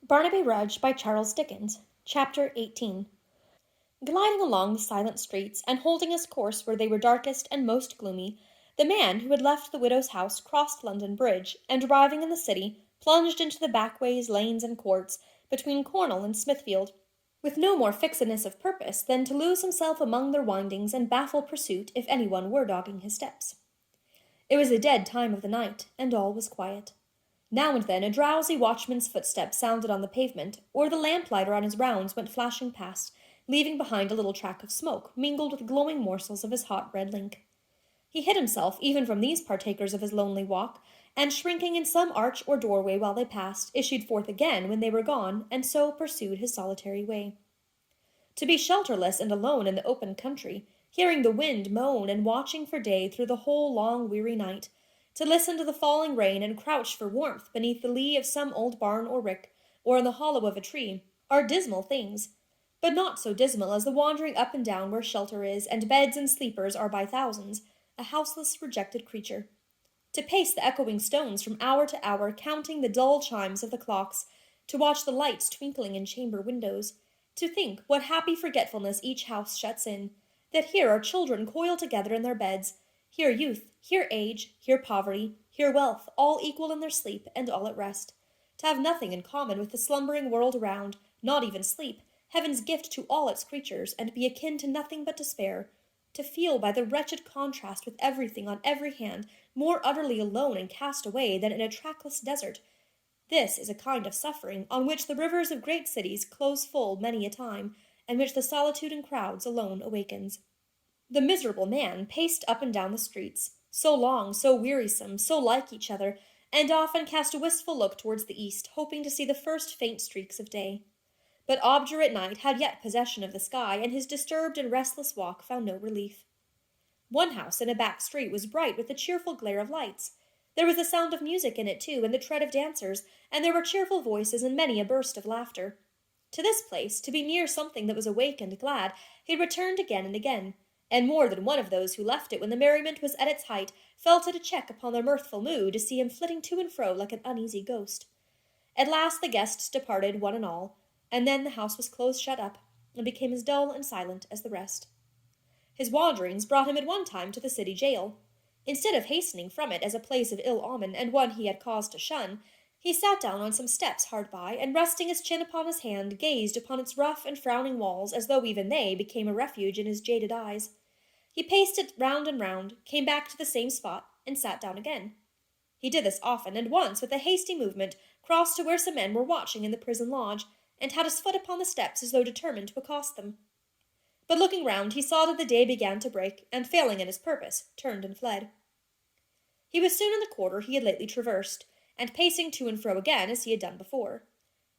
Barnaby Rudge by Charles Dickens. Chapter 18. Gliding along the silent streets, and holding his course where they were darkest and most gloomy, the man who had left the widow's house crossed London Bridge, and arriving in the city, plunged into the backways, lanes, and courts, between Cornwall and Smithfield, with no more fixedness of purpose than to lose himself among their windings and baffle pursuit if any one were dogging his steps. It was a dead time of the night, and all was quiet. Now and then a drowsy watchman's footstep sounded on the pavement, or the lamplighter on his rounds went flashing past, leaving behind a little track of smoke, mingled with glowing morsels of his hot red link. He hid himself even from these partakers of his lonely walk, and shrinking in some arch or doorway while they passed, issued forth again when they were gone, and so pursued his solitary way. To be shelterless and alone in the open country, hearing the wind moan and watching for day through the whole long weary night, to listen to the falling rain and crouch for warmth beneath the lee of some old barn or rick, or in the hollow of a tree, are dismal things, but not so dismal as the wandering up and down where shelter is, and beds and sleepers are by thousands, a houseless, rejected creature. To pace the echoing stones from hour to hour, counting the dull chimes of the clocks, to watch the lights twinkling in chamber windows, to think what happy forgetfulness each house shuts in, that here are children coiled together in their beds, here youth, here age, here poverty, here wealth, all equal in their sleep and all at rest, to have nothing in common with the slumbering world around, not even sleep, heaven's gift to all its creatures, and be akin to nothing but despair, to feel by the wretched contrast with everything on every hand more utterly alone and cast away than in a trackless desert. This is a kind of suffering on which the rivers of great cities close full many a time, and which the solitude in crowds alone awakens. The miserable man paced up and down the streets, so long, so wearisome, so like each other, and often cast a wistful look towards the east, hoping to see the first faint streaks of day. But obdurate night had yet possession of the sky, and his disturbed and restless walk found no relief. One house in a back street was bright with the cheerful glare of lights. There was the sound of music in it, too, and the tread of dancers, and there were cheerful voices and many a burst of laughter. To this place, to be near something that was awake and glad, he returned again and again, and more than one of those who left it when the merriment was at its height felt it a check upon their mirthful mood to see him flitting to and fro like an uneasy ghost. At last the guests departed, one and all, and then the house was close shut up, and became as dull and silent as the rest. His wanderings brought him at one time to the city jail. Instead of hastening from it as a place of ill omen, and one he had cause to shun, he sat down on some steps hard by, and resting his chin upon his hand, gazed upon its rough and frowning walls, as though even they became a refuge in his jaded eyes. He paced it round and round, came back to the same spot, and sat down again. He did this often, and once, with a hasty movement, crossed to where some men were watching in the prison lodge, and had his foot upon the steps as though determined to accost them. But looking round, he saw that the day began to break, and failing in his purpose, turned and fled. He was soon in the quarter he had lately traversed, and pacing to and fro again as he had done before.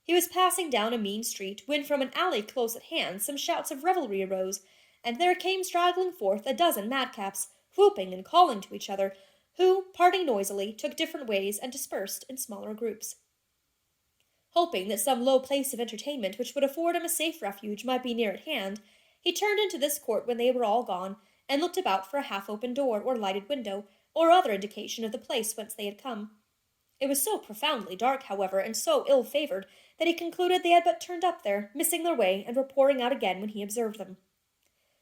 He was passing down a mean street, when from an alley close at hand some shouts of revelry arose, and there came straggling forth a dozen madcaps, whooping and calling to each other, who, parting noisily, took different ways and dispersed in smaller groups. Hoping that some low place of entertainment which would afford him a safe refuge might be near at hand, he turned into this court when they were all gone, and looked about for a half-open door or lighted window, or other indication of the place whence they had come. It was so profoundly dark, however, and so ill-favoured, that he concluded they had but turned up there, missing their way, and were pouring out again when he observed them.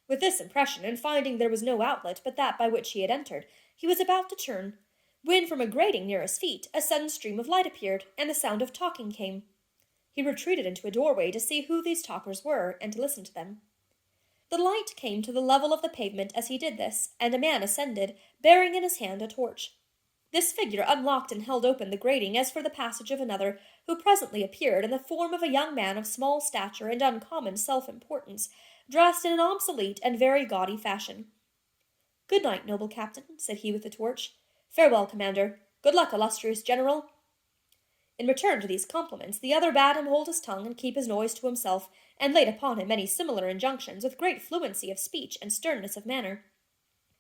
With this impression, and finding there was no outlet but that by which he had entered, he was about to turn, when from a grating near his feet a sudden stream of light appeared, and the sound of talking came. He retreated into a doorway to see who these talkers were, and to listen to them. The light came to the level of the pavement as he did this, and a man ascended, bearing in his hand a torch. This figure unlocked and held open the grating as for the passage of another, who presently appeared in the form of a young man of small stature and uncommon self-importance, dressed in an obsolete and very gaudy fashion. "Good night, noble captain," said he with the torch. "Farewell, commander. Good luck, illustrious general." In return to these compliments, the other bade him hold his tongue and keep his noise to himself, and laid upon him many similar injunctions with great fluency of speech and sternness of manner.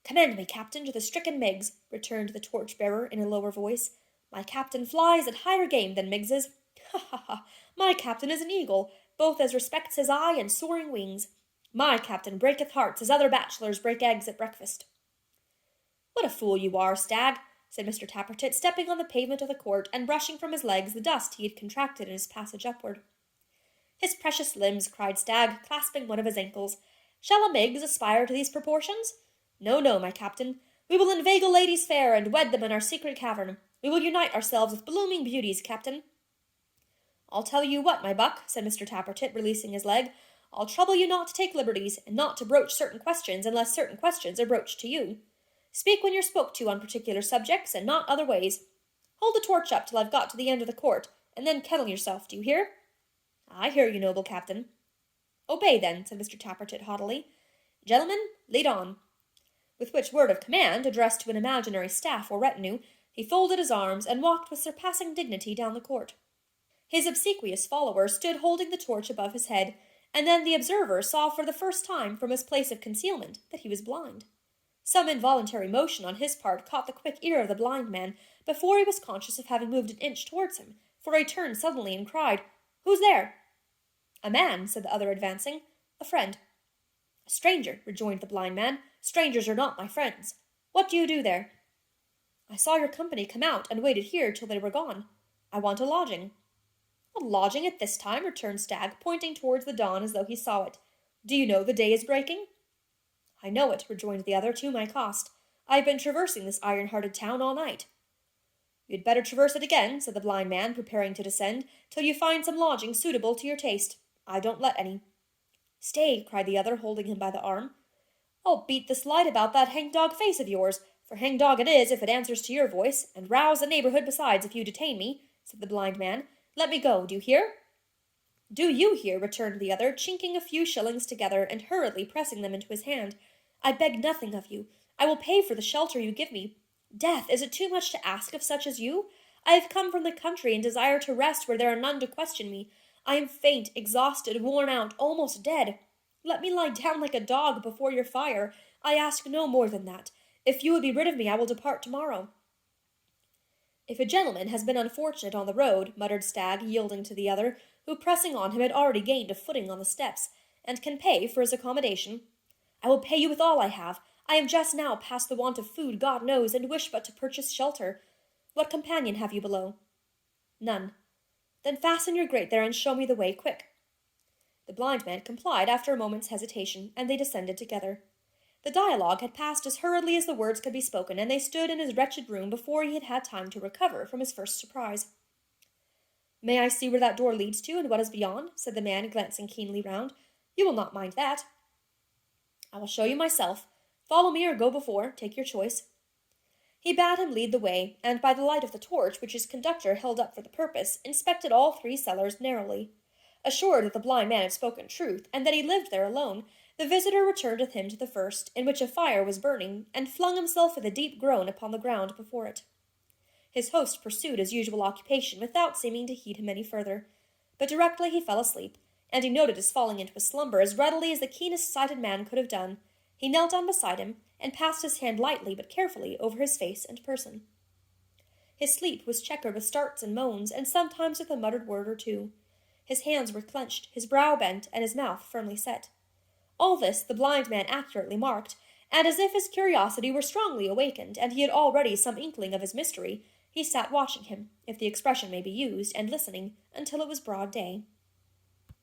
"Commend me, captain, to the stricken Miggs," returned the torch-bearer in a lower voice. "My captain flies at higher game than Miggs's. Ha, ha, ha! My captain is an eagle, both as respects his eye and soaring wings. My captain breaketh hearts as other bachelors break eggs at breakfast." "What a fool you are, Stagg! said Mr. Tappertit, stepping on the pavement of the court and brushing from his legs the dust he had contracted in his passage upward. His precious limbs, cried Stagg, clasping one of his ankles. Shall a Miggs aspire to these proportions? No, no, my captain. We will inveigle ladies fair, and wed them in our secret cavern. We will unite ourselves with blooming beauties, captain. I'll tell you what, my buck, said Mr. Tappertit, releasing his leg. I'll trouble you not to take liberties, and not to broach certain questions unless certain questions are broached to you. Speak when you're spoke to on particular subjects, and not other ways. Hold the torch up till I've got to the end of the court, and then kettle yourself, do you hear? I hear you, noble captain. Obey, then, said Mr. Tappertit haughtily. Gentlemen, lead on. With which word of command, addressed to an imaginary staff or retinue, he folded his arms and walked with surpassing dignity down the court. His obsequious follower stood holding the torch above his head, and then the observer saw for the first time from his place of concealment that he was blind. Some involuntary motion on his part caught the quick ear of the blind man before he was conscious of having moved an inch towards him, for he turned suddenly and cried, Who's there? A man, said the other, advancing. A friend. A stranger, rejoined the blind man. Strangers are not my friends. What do you do there? I saw your company come out, and waited here till they were gone. I want a lodging. A lodging at this time, returned Stagg, pointing towards the dawn as though he saw it. Do you know the day is breaking? I know it, rejoined the other, to my cost. I have been traversing this iron-hearted town all night. You'd better traverse it again, said the blind man, preparing to descend, till you find some lodging suitable to your taste. I don't let any. Stay, cried the other, holding him by the arm. I'll beat this light about that hang-dog face of yours, for hang-dog it is if it answers to your voice, and rouse the neighbourhood besides if you detain me, said the blind man. Let me go, do you hear? Do you hear, returned the other, chinking a few shillings together and hurriedly pressing them into his hand. I beg nothing of you. I will pay for the shelter you give me. Death, is it too much to ask of such as you? I have come from the country and desire to rest where there are none to question me. I am faint, exhausted, worn out, almost dead. Let me lie down like a dog before your fire. I ask no more than that. If you would be rid of me, I will depart tomorrow. If a gentleman has been unfortunate on the road, muttered Stagg, yielding to the other, who pressing on him had already gained a footing on the steps, and can pay for his accommodation, I will pay you with all I have. I am just now past the want of food, God knows, and wish but to purchase shelter. What companion have you below? None. Then fasten your grate there and show me the way quick. The blind man complied after a moment's hesitation, and they descended together. The dialogue had passed as hurriedly as the words could be spoken, and they stood in his wretched room before he had had time to recover from his first surprise. May I see where that door leads to, and what is beyond? Said the man, glancing keenly round. You will not mind that. I will show you myself. Follow me or go before, take your choice. He bade him lead the way, and by the light of the torch which his conductor held up for the purpose, inspected all three cellars narrowly. Assured that the blind man had spoken truth, and that he lived there alone, the visitor returned with him to the first, in which a fire was burning, and flung himself with a deep groan upon the ground before it. His host pursued his usual occupation without seeming to heed him any further, but directly he fell asleep, and he noted his falling into a slumber as readily as the keenest-sighted man could have done. He knelt down beside him, and passed his hand lightly but carefully over his face and person. His sleep was checkered with starts and moans, and sometimes with a muttered word or two. His hands were clenched, his brow bent, and his mouth firmly set. All this the blind man accurately marked, and as if his curiosity were strongly awakened, and he had already some inkling of his mystery, he sat watching him, if the expression may be used, and listening, until it was broad day.